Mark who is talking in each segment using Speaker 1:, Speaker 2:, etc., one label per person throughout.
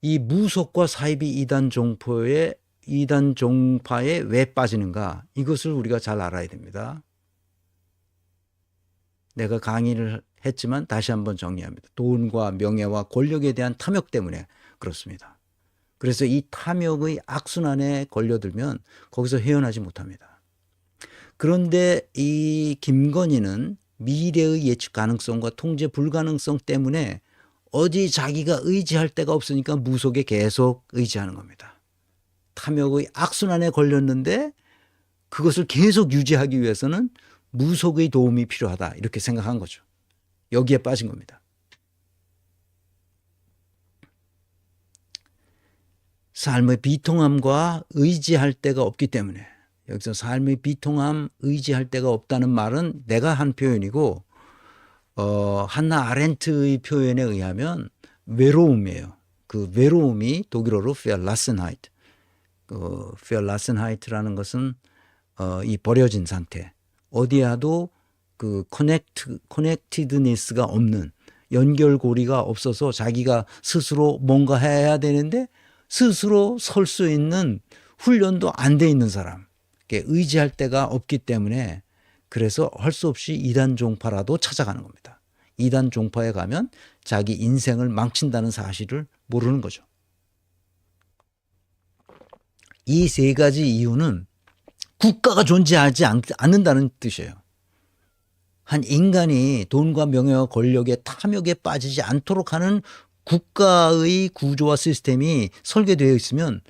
Speaker 1: 이 무속과 사이비 이단 종파에 왜 빠지는가? 이것을 우리가 잘 알아야 됩니다. 내가 강의를 했지만 다시 한번 정리합니다. 돈과 명예와 권력에 대한 탐욕 때문에 그렇습니다. 그래서 이 탐욕의 악순환에 걸려들면 거기서 헤어나지 못합니다. 그런데 이 김건희는 미래의 예측 가능성과 통제 불가능성 때문에 어디 자기가 의지할 데가 없으니까 무속에 계속 의지하는 겁니다. 탐욕의 악순환에 걸렸는데 그것을 계속 유지하기 위해서는 무속의 도움이 필요하다 이렇게 생각한 거죠. 여기에 빠진 겁니다. 삶의 비통함과 의지할 데가 없기 때문에, 여기서 삶의 비통함, 의지할 데가 없다는 말은 내가 한 표현이고 한나 아렌트의 표현에 의하면 외로움이에요. 그 외로움이 독일어로 Verlassenheit. Verlassenheit라는 것은 이 버려진 상태. 어디야도 그 커넥티드니스가 없는, 연결고리가 없어서 자기가 스스로 뭔가 해야 되는데 스스로 설 수 있는 훈련도 안 돼 있는 사람. 의지할 데가 없기 때문에 그래서 할 수 없이 이단 종파라도 찾아가는 겁니다. 이단 종파에 가면 자기 인생을 망친다는 사실을 모르는 거죠. 이 세 가지 이유는 국가가 존재하지 않는다는 뜻이에요. 한 인간이 돈과 명예와 권력의 탐욕에 빠지지 않도록 하는 국가의 구조와 시스템이 설계되어 있으면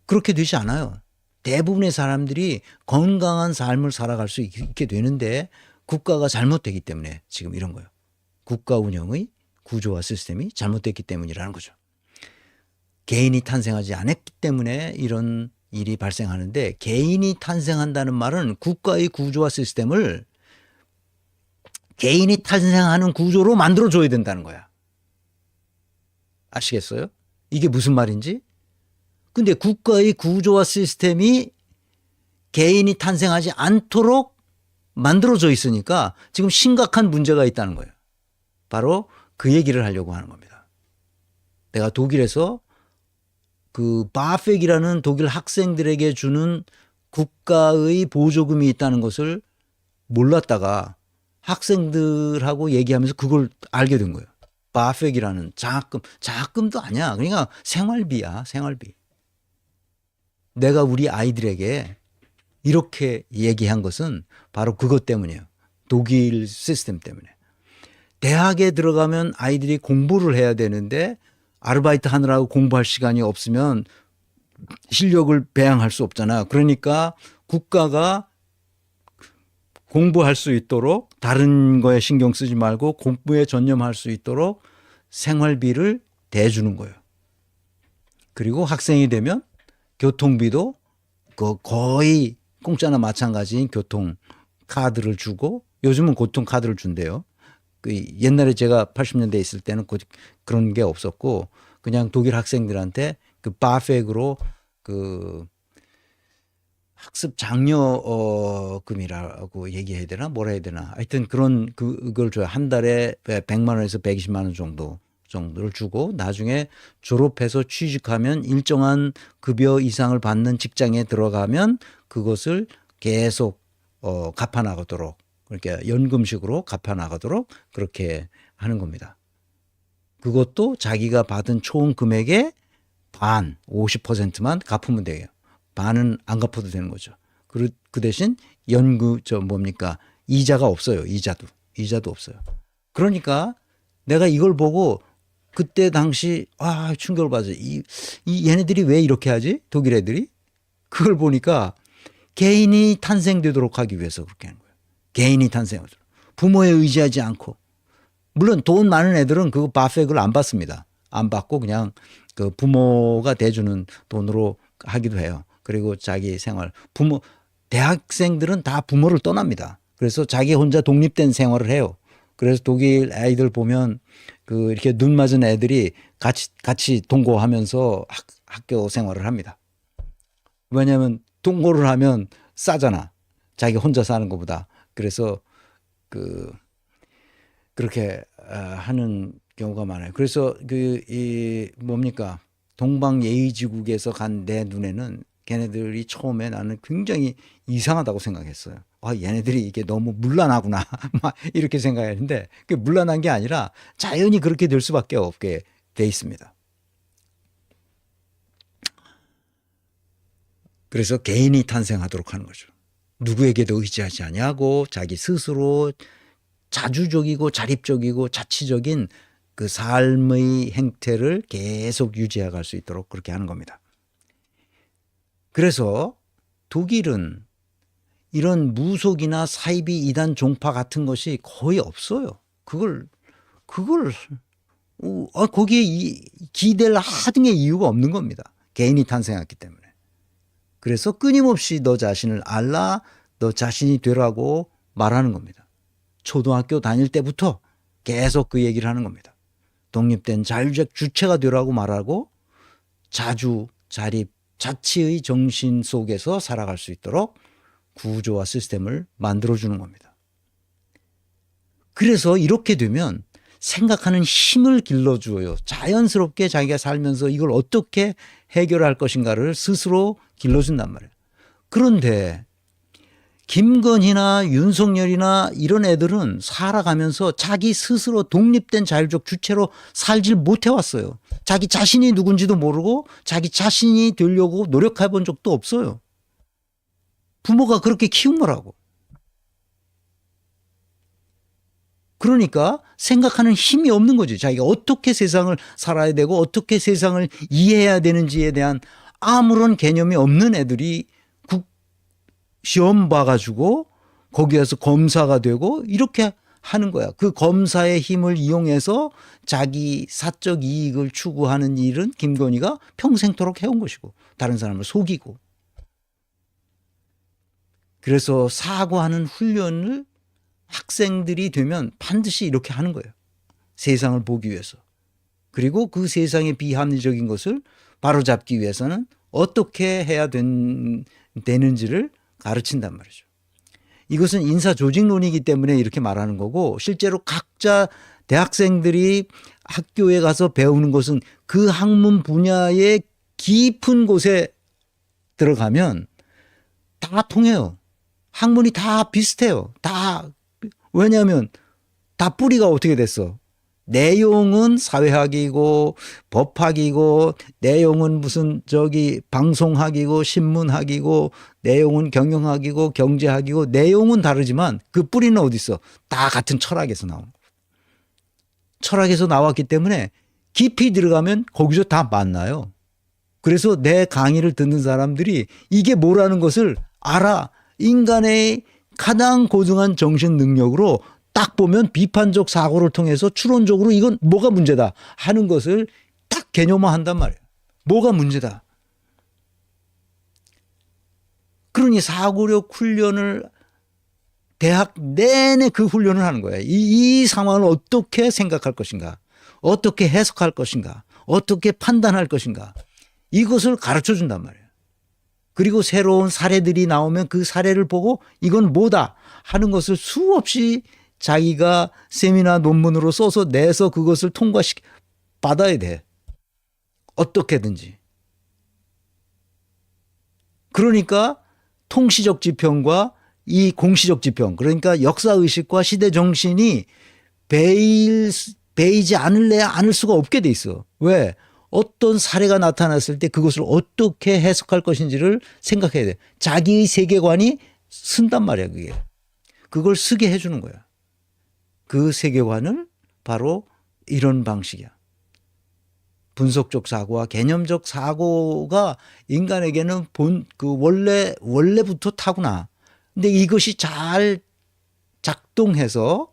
Speaker 1: 그렇게 되지 않아요. 대부분의 사람들이 건강한 삶을 살아갈 수 있게 되는데 국가가 잘못되기 때문에 지금 이런 거예요. 국가 운영의 구조와 시스템이 잘못됐기 때문이라는 거죠. 개인이 탄생하지 않았기 때문에 이런 일이 발생하는데, 개인이 탄생한다는 말은 국가의 구조와 시스템을 개인이 탄생하는 구조로 만들어줘야 된다는 거야. 아시겠어요? 이게 무슨 말인지? 근데 국가의 구조와 시스템이 개인이 탄생하지 않도록 만들어져 있으니까 지금 심각한 문제가 있다는 거예요. 바로 그 얘기를 하려고 하는 겁니다. 내가 독일에서 그 바펙이라는 독일 학생들에게 주는 국가의 보조금이 있다는 것을 몰랐다가 학생들하고 얘기하면서 그걸 알게 된 거예요. 바펙이라는 장학금도 아니야. 그러니까 생활비야, 생활비. 내가 우리 아이들에게 이렇게 얘기한 것은 바로 그것 때문이에요. 독일 시스템 때문에. 대학에 들어가면 아이들이 공부를 해야 되는데 아르바이트 하느라고 공부할 시간이 없으면 실력을 배양할 수 없잖아. 그러니까 국가가 공부할 수 있도록, 다른 거에 신경 쓰지 말고 공부에 전념할 수 있도록 생활비를 대주는 거예요. 그리고 학생이 되면 교통비도 거의 공짜나 마찬가지인 교통카드를 주고, 요즘은 교통카드를 준대요. 옛날에 제가 80년대에 있을 때는 그런 게 없었고 그냥 독일 학생들한테 그 바펙으로 그 학습 장려금이라고 얘기해야 되나 뭐라 해야 되나, 하여튼 그걸 줘요. 한 달에 100만 원에서 120만 원 정도를 주고 나중에 졸업해서 취직하면 일정한 급여 이상을 받는 직장에 들어가면 그것을 계속 갚아나가도록, 그러니까 연금식으로 갚아나가도록 그렇게 하는 겁니다. 그것도 자기가 받은 총 금액의 반, 50%만 갚으면 돼요. 반은 안 갚아도 되는 거죠. 그 대신 이자가 없어요. 이자도 없어요. 그러니까 내가 이걸 보고 그때 당시 충격을 받았어요. 얘네들이 왜 이렇게 하지? 독일 애들이? 그걸 보니까 개인이 탄생되도록 하기 위해서 그렇게 하는 거예요. 개인이 탄생하도록. 부모에 의지하지 않고. 물론 돈 많은 애들은 그 바펙을 안 받습니다. 안 받고 그냥 그 부모가 대주는 돈으로 하기도 해요. 그리고 자기 생활, 대학생들은 다 부모를 떠납니다. 그래서 자기 혼자 독립된 생활을 해요. 그래서 독일 아이들 보면 이렇게 눈 맞은 애들이 같이 동거하면서 학교 생활을 합니다. 왜냐하면 동거를 하면 싸잖아. 자기 혼자 사는 것보다. 그래서 그렇게 하는 경우가 많아요. 그래서 이 뭡니까? 동방예의지국에서 간 내 눈에는 걔네들이 처음에 나는 굉장히 이상하다고 생각했어요. 아, 얘네들이 이게 너무 문란하구나. 막 이렇게 생각했는데 그게 문란한 게 아니라 자연히 그렇게 될 수밖에 없게 돼 있습니다. 그래서 개인이 탄생하도록 하는 거죠. 누구에게도 의지하지 아니하고 자기 스스로 자주적이고 자립적이고 자치적인 그 삶의 행태를 계속 유지해 갈 수 있도록 그렇게 하는 겁니다. 그래서 독일은 이런 무속이나 사이비 이단 종파 같은 것이 거의 없어요. 그걸 거기에 기대를 하등의 이유가 없는 겁니다. 개인이 탄생했기 때문에. 그래서 끊임없이 너 자신을 알라, 너 자신이 되라고 말하는 겁니다. 초등학교 다닐 때부터 계속 그 얘기를 하는 겁니다. 독립된 자율적 주체가 되라고 말하고 자주, 자립, 자치의 정신 속에서 살아갈 수 있도록 구조와 시스템을 만들어주는 겁니다. 그래서 이렇게 되면 생각하는 힘을 길러주어요. 자연스럽게 자기가 살면서 이걸 어떻게 해결할 것인가를 스스로 길러준단 말이에요. 그런데 김건희나 윤석열이나 이런 애들은 살아가면서 자기 스스로 독립된 자율적 주체로 살질 못해왔어요. 자기 자신이 누군지도 모르고 자기 자신이 되려고 노력해 본 적도 없어요. 부모가 그렇게 키운 거라고. 그러니까 생각하는 힘이 없는 거지. 자기가 어떻게 세상을 살아야 되고 어떻게 세상을 이해해야 되는지에 대한 아무런 개념이 없는 애들이 시험 봐가지고 거기에서 검사가 되고 이렇게 하는 거야. 그 검사의 힘을 이용해서 자기 사적 이익을 추구하는 일은 김건희가 평생토록 해온 것이고 다른 사람을 속이고. 그래서 사고하는 훈련을 학생들이 되면 반드시 이렇게 하는 거예요. 세상을 보기 위해서. 그리고 그 세상의 비합리적인 것을 바로잡기 위해서는 어떻게 해야 되는지를 가르친단 말이죠. 이것은 인사조직론이기 때문에 이렇게 말하는 거고 실제로 각자 대학생들이 학교에 가서 배우는 것은 그 학문 분야의 깊은 곳에 들어가면 다 통해요. 학문이 다 비슷해요. 다. 왜냐하면 다 뿌리가 어떻게 됐어? 내용은 사회학이고 법학이고 내용은 무슨 방송학이고 신문학이고 내용은 경영학이고 경제학이고 내용은 다르지만 그 뿌리는 어디 있어? 다 같은 철학에서 나온 거예요. 철학에서 나왔기 때문에 깊이 들어가면 거기서 다 만나요. 그래서 내 강의를 듣는 사람들이 이게 뭐라는 것을 알아. 인간의 가장 고등한 정신 능력으로 딱 보면 비판적 사고를 통해서 추론적으로 이건 뭐가 문제다 하는 것을 딱 개념화한단 말이에요. 뭐가 문제다. 그러니 사고력 훈련을 대학 내내 그 훈련을 하는 거예요. 이 상황을 어떻게 생각할 것인가, 어떻게 해석할 것인가, 어떻게 판단할 것인가 이것을 가르쳐 준단 말이에요. 그리고 새로운 사례들이 나오면 그 사례를 보고 이건 뭐다 하는 것을 수없이 자기가 세미나 논문으로 써서 내서 그것을 받아야 돼. 어떻게든지. 그러니까 통시적 지평과 이 공시적 지평, 그러니까 역사의식과 시대정신이 베이지 않을 수가 없게 돼 있어. 왜? 어떤 사례가 나타났을 때 그것을 어떻게 해석할 것인지를 생각해야 돼. 자기의 세계관이 쓴단 말이야, 그게. 그걸 쓰게 해주는 거야. 그 세계관을 바로 이런 방식이야. 분석적 사고와 개념적 사고가 인간에게는 원래부터 타구나. 근데 이것이 잘 작동해서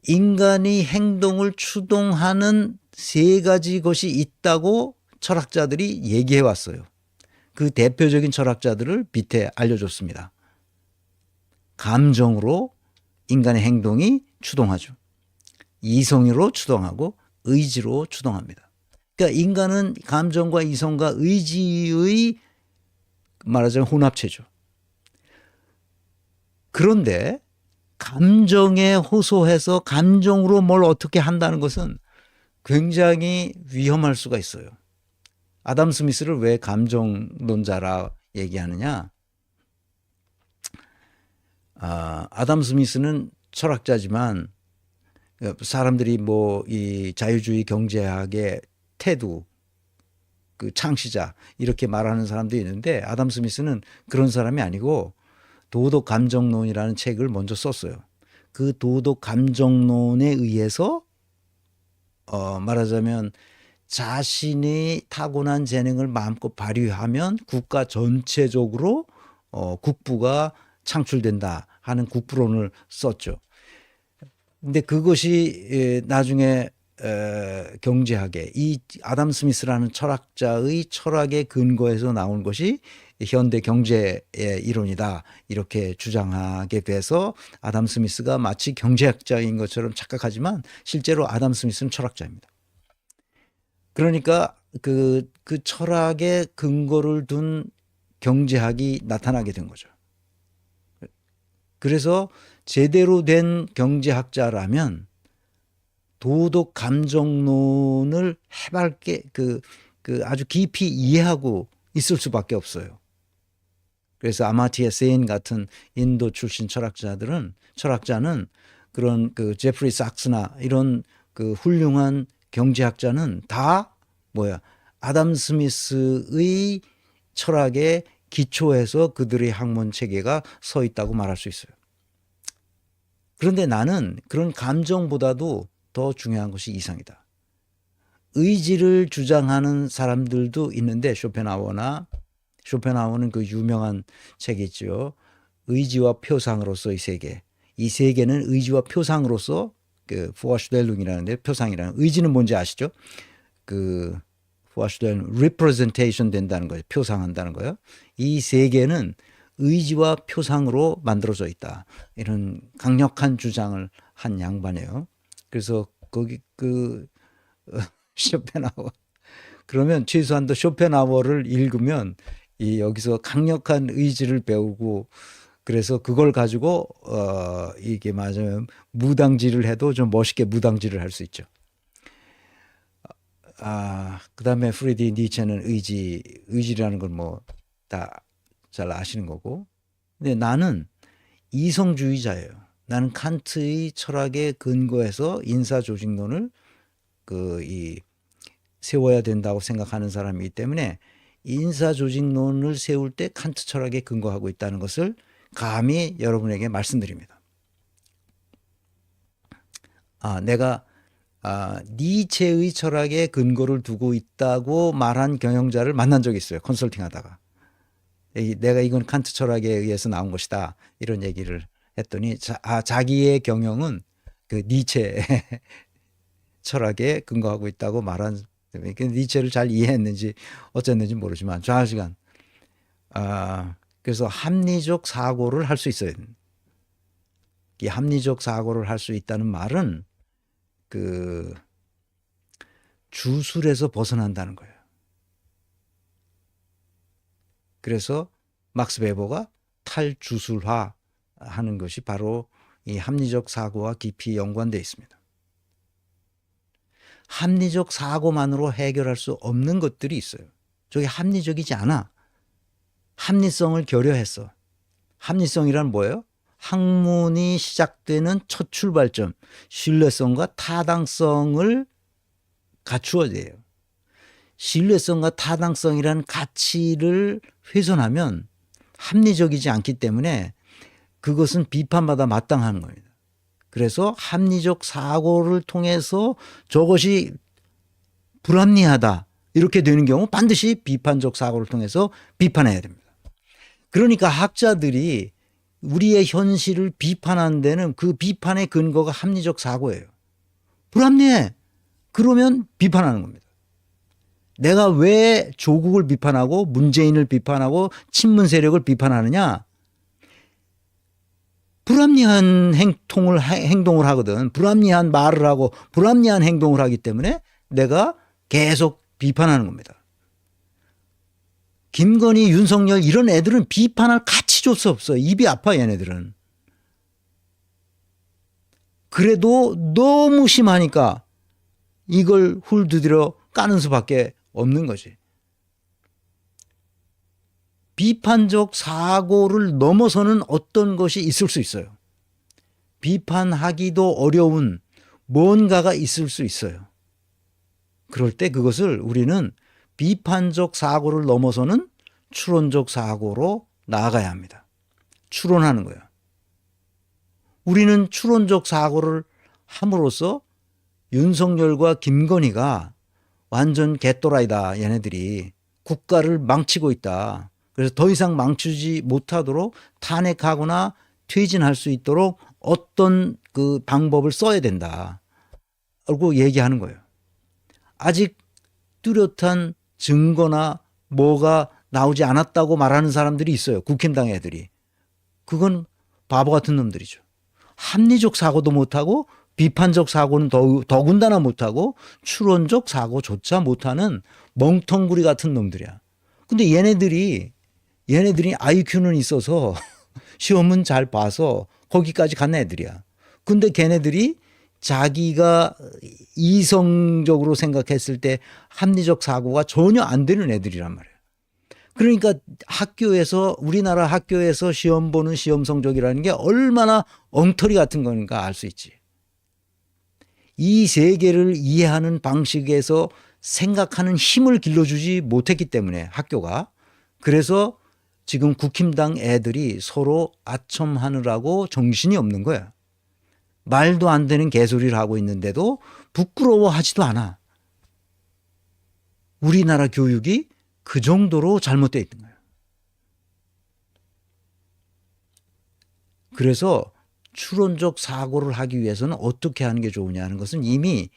Speaker 1: 인간이 행동을 추동하는 세 가지 것이 있다고 철학자들이 얘기해 왔어요. 그 대표적인 철학자들을 밑에 알려줬습니다. 감정으로 인간의 행동이 추동하죠. 이성으로 추동하고 의지로 추동합니다. 그러니까 인간은 감정과 이성과 의지의 말하자면 혼합체죠. 그런데 감정에 호소해서 감정으로 뭘 어떻게 한다는 것은 굉장히 위험할 수가 있어요. 아담 스미스를 왜 감정론자라 얘기하느냐? 아담 스미스는 철학자지만 사람들이 뭐 이 자유주의 경제학의 태두, 그 창시자 이렇게 말하는 사람도 있는데 아담 스미스는 그런 사람이 아니고 도덕 감정론이라는 책을 먼저 썼어요. 그 도덕 감정론에 의해서 말하자면 자신이 타고난 재능을 마음껏 발휘하면 국가 전체적으로 국부가 창출된다 하는 국부론을 썼죠. 근데 그것이 나중에 경제학에 이 아담 스미스라는 철학자의 철학의 근거에서 나온 것이 현대 경제의 이론이다 이렇게 주장하게 돼서 아담 스미스가 마치 경제학자인 것처럼 착각하지만 실제로 아담 스미스는 철학자입니다. 그러니까 그 철학의 근거를 둔 경제학이 나타나게 된 거죠. 그래서 제대로 된 경제학자라면 도덕 감정론을 해맑게 아주 깊이 이해하고 있을 수밖에 없어요. 그래서 아마티아 세인 같은 인도 출신 철학자는 그런 그 제프리 sak스나 이런 그 훌륭한 경제학자는 다 아담 스미스의 철학에 기초해서 그들의 학문 체계가 서 있다고 말할 수 있어요. 그런데 나는 그런 감정보다도 더 중요한 것이 이성이다. 의지를 주장하는 사람들도 있는데 쇼펜하우어는 그 유명한 책이 있죠. 의지와 표상으로서의 세계. 이 세계는 의지와 표상으로서 그 포아슈델룽이라는데 표상이라는 의지는 뭔지 아시죠? 그 포아슈델룽 representation 된다는 거예요. 표상한다는 거예요. 이 세계는 의지와 표상으로 만들어져 있다. 이런 강력한 주장을 한 양반이에요. 그래서 거기 쇼펜하우어 그러면 최소한도 쇼펜하우어를 읽으면 여기서 강력한 의지를 배우고 그래서 그걸 가지고 이게 맞으면 무당질을 해도 좀 멋있게 무당질을 할 수 있죠. 그다음에 프리디 니체는 의지라는 걸 뭐 다 잘 아시는 거고. 근데 나는 이성주의자예요. 나는 칸트의 철학의 근거에서 인사조직론을 세워야 된다고 생각하는 사람이기 때문에 인사조직론을 세울 때 칸트 철학에 근거하고 있다는 것을 감히 여러분에게 말씀드립니다. 내가 니체의 철학에 근거를 두고 있다고 말한 경영자를 만난 적이 있어요. 컨설팅 하다가. 내가 이건 칸트 철학에 의해서 나온 것이다. 이런 얘기를 했더니 자기의 경영은 그 니체 철학에 근거하고 있다고 말한 니체를 잘 이해했는지 어쨌는지 모르지만 좌시간 그래서 합리적 사고를 할 수 있어요. 이 합리적 사고를 할 수 있다는 말은 그 주술에서 벗어난다는 거예요. 그래서 막스 베버가 탈주술화 하는 것이 바로 이 합리적 사고와 깊이 연관되어 있습니다. 합리적 사고만으로 해결할 수 없는 것들이 있어요. 저게 합리적이지 않아. 합리성을 결여했어. 합리성이란 뭐예요? 학문이 시작되는 첫 출발점, 신뢰성과 타당성을 갖추어야 돼요. 신뢰성과 타당성이라는 가치를 훼손하면 합리적이지 않기 때문에 그것은 비판받아 마땅한 겁니다. 그래서 합리적 사고를 통해서 저것이 불합리하다 이렇게 되는 경우 반드시 비판적 사고를 통해서 비판해야 됩니다. 그러니까 학자들이 우리의 현실을 비판하는 데는 그 비판의 근거가 합리적 사고예요. 불합리해. 그러면 비판하는 겁니다. 내가 왜 조국을 비판하고 문재인을 비판하고 친문 세력을 비판하느냐? 불합리한 행동을 하거든. 불합리한 말을 하고 불합리한 행동을 하기 때문에 내가 계속 비판하는 겁니다. 김건희, 윤석열 이런 애들은 비판할 가치조차 없어요. 입이 아파 얘네들은. 그래도 너무 심하니까 이걸 훌두드려 까는 수밖에 없는 거지. 비판적 사고를 넘어서는 어떤 것이 있을 수 있어요. 비판하기도 어려운 뭔가가 있을 수 있어요. 그럴 때 그것을 우리는 비판적 사고를 넘어서는 추론적 사고로 나아가야 합니다. 추론하는 거예요. 우리는 추론적 사고를 함으로써 윤석열과 김건희가 완전 개또라이다. 얘네들이 국가를 망치고 있다. 그래서 더 이상 망치지 못하도록 탄핵하거나 퇴진할 수 있도록 어떤 그 방법을 써야 된다. 라고 얘기하는 거예요. 아직 뚜렷한 증거나 뭐가 나오지 않았다고 말하는 사람들이 있어요. 국힘당 애들이. 그건 바보 같은 놈들이죠. 합리적 사고도 못하고 비판적 사고는 더군다나 못하고 추론적 사고조차 못하는 멍텅구리 같은 놈들이야. 근데 얘네들이 IQ는 있어서 시험은 잘 봐서 거기까지 간 애들이야. 근데 걔네들이 자기가 이성적으로 생각했을 때 합리적 사고가 전혀 안 되는 애들이란 말이에요. 그러니까 우리나라 학교에서 시험 보는 시험 성적이라는 게 얼마나 엉터리 같은 거니까 알 수 있지. 이 세계를 이해하는 방식에서 생각하는 힘을 길러주지 못했기 때문에 학교가. 그래서 지금 국힘당 애들이 서로 아첨하느라고 정신이 없는 거야. 말도 안 되는 개소리를 하고 있는데도 부끄러워하지도 않아. 우리나라 교육이 그 정도로 잘못되어 있는 거예요. 그래서 추론적 사고를 하기 위해서는 어떻게 하는 게 좋으냐 하는 것은 이미